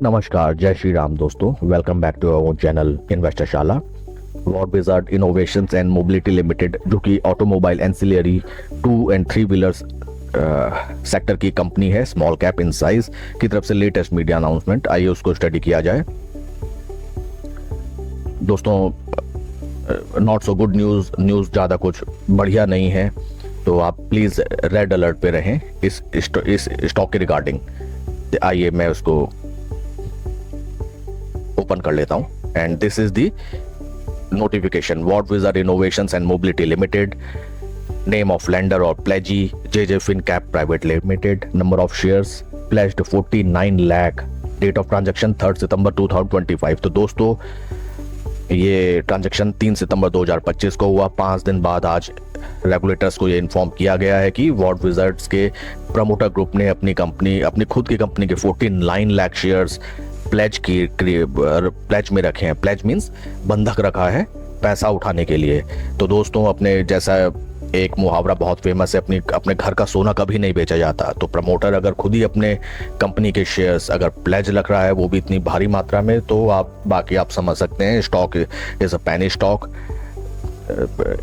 नमस्कार, जय श्री राम दोस्तों। Welcome back to our channel Investorshala. Wardwizard innovations and mobility limited, जो कि automobile ancillary 2 and 3 wheelers sector की कंपनी है, स्मॉल कैप इन साइज, की तरफ से लेटेस्ट मीडिया अनाउंसमेंट। आइए उसको स्टडी किया जाए। दोस्तों, नॉट सो गुड न्यूज़ ज़्यादा कुछ बढ़िया नहीं है, तो आप प्लीज़ रेड अलर्ट पे रहें इस स्टॉक के रिगार्डिंग। आइए मैं उसको ओपन कर लेता हूं। And this is the notification. Wardwizard innovations and mobility limited, name of lender और pledgee JJ Fincap private limited, number of shares pledged 49 lakh, date of transaction 3 सितंबर 2025। तो दोस्तों, ये ट्रांजैक्शन 3 सितंबर 2025 को हुआ। 5 दिन बाद आज रेगुलेटर्स को ये इन्फॉर्म किया गया है कि वॉर विजार्ड्स के प्रमोटर ग्रुप ने अपनी खुद की कंपनी के 49 लाख शेयर्स प्लेज में रखे हैं। प्लेज मीन्स बंधक रखा है पैसा उठाने के लिए। तो दोस्तों, अपने जैसा एक मुहावरा बहुत फेमस है, अपने घर का सोना कभी नहीं बेचा जाता। तो प्रमोटर अगर खुद ही अपने कंपनी के शेयर्स अगर प्लेज रख रहा है, वो भी इतनी भारी मात्रा में, तो आप समझ सकते हैं stock is a penny stock.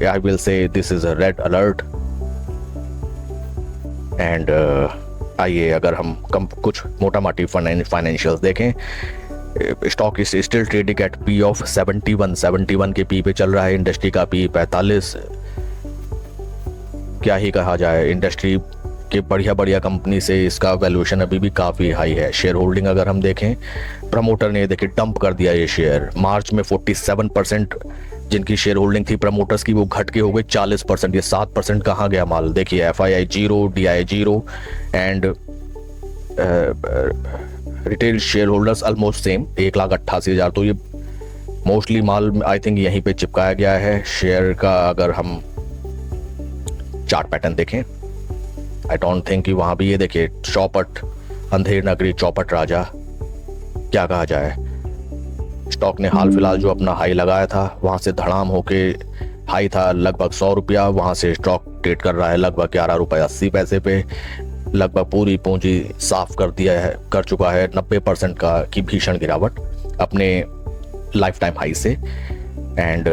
I will say this is a red alert. And आइए अगर हम कुछ मोटा माटी फाइनेंशियल्स देखें, stock is still trading at P of 71 के पी पे चल रहा है। इंडस्ट्री का पी 45। क्या ही कहा जाए, इंडस्ट्री के बढ़िया कंपनी से इसका वैल्यूएशन अभी भी काफ़ी हाई है। शेयर होल्डिंग अगर हम देखें, प्रमोटर ने देखिए डंप कर दिया ये शेयर। मार्च में 47% जिनकी शेयर होल्डिंग थी प्रमोटर्स की, वो घट के हो गई 40%। ये 7% कहाँ गया माल? देखिए, FII 0, DI 0 and retail share holders almost same, 1,88,000। तो ये मोस्टली माल आई थिंक यहीं पे चिपकाया गया है। शेयर का अगर हम चार्ट पैटर्न देखें, आई डोंट थिंक कि वहाँ भी, ये देखिए चौपट, अंधेर नगरी चौपट राजा, क्या कहा जाए। स्टॉक ने हाल फिलहाल जो अपना हाई लगाया था, वहाँ से धड़ाम होके, हाई था लगभग 100 रुपया, वहाँ से स्टॉक ट्रेड कर रहा है लगभग 11 रुपये 80 पैसे पे। लगभग पूरी पूंजी साफ कर चुका है। 90% की भीषण गिरावट अपने लाइफ टाइम हाई से। एंड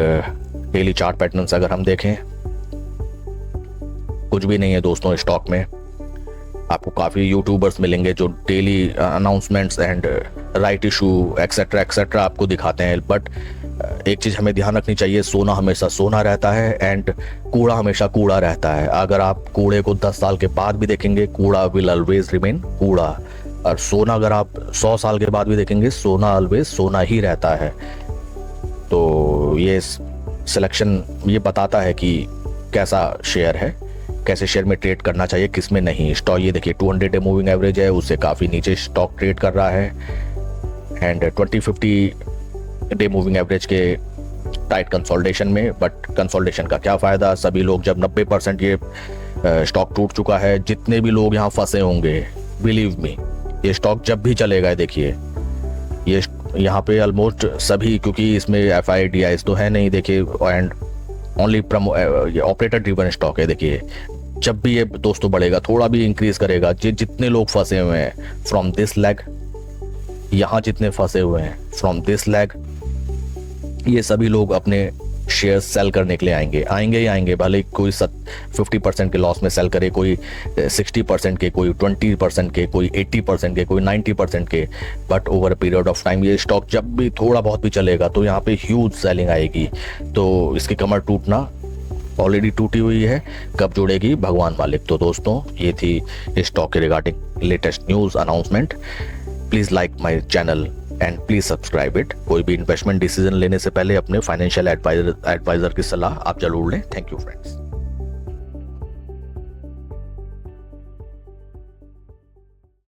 डेली चार्ट पैटर्न्स अगर हम देखें, कुछ भी नहीं है दोस्तों स्टॉक में। आपको काफ़ी यूट्यूबर्स मिलेंगे जो daily announcements and right issue etcetera आपको दिखाते हैं, बट एक चीज़ हमें ध्यान रखनी चाहिए, सोना हमेशा सोना रहता है एंड कूड़ा हमेशा कूड़ा रहता है। अगर आप कूड़े को 10 साल के बाद भी देखेंगे, कूड़ा विल ऑलवेज रिमेन कूड़ा। और सोना अगर आप 100 साल के बाद भी देखेंगे, सोना ऑलवेज सोना ही रहता है। तो ये सिलेक्शन ये बताता है कि कैसा शेयर है, कैसे शेयर में ट्रेड करना चाहिए, किस में नहीं। स्टॉक ये देखिए 200 डे मूविंग एवरेज है, उससे काफ़ी नीचे स्टॉक ट्रेड कर रहा है। एंड 20-50 डे मूविंग एवरेज के टाइट कंसोलिडेशन में। बट कंसोलिडेशन का क्या फ़ायदा, सभी लोग जब 90% ये स्टॉक टूट चुका है, जितने भी लोग यहाँ फंसे होंगे, बिलीव मी, ये स्टॉक जब भी चलेगा, देखिए ये यहाँ पे ऑलमोस्ट सभी, क्योंकि इसमें FII DIs तो है नहीं, देखिए, and only operator driven stock है। देखिए, जब भी ये दोस्तों बढ़ेगा, थोड़ा भी इंक्रीज करेगा, जितने लोग फंसे हुए हैं फ्रॉम दिस लेग, यहाँ जितने फंसे हुए हैं फ्रॉम दिस लेग, ये सभी लोग अपने शेयर्स सेल करने के लिए आएंगे। भले कोई 50% के लॉस में सेल करे, कोई 60% के, कोई 20% के, कोई 80% के, कोई 90% के, but over a period of time ये स्टॉक जब भी थोड़ा बहुत भी चलेगा, तो यहाँ पे ह्यूज सेलिंग आएगी। तो इसकी कमर टूटना ऑलरेडी टूटी हुई है, कब जुड़ेगी भगवान मालिक। तो दोस्तों, ये थी स्टॉक के regarding latest news announcement. Please like my channel and please subscribe it. कोई भी इन्वेस्टमेंट डिसीजन लेने से पहले अपने फाइनेंशियल एडवाइजर की सलाह आप जरूर लें। Thank you friends.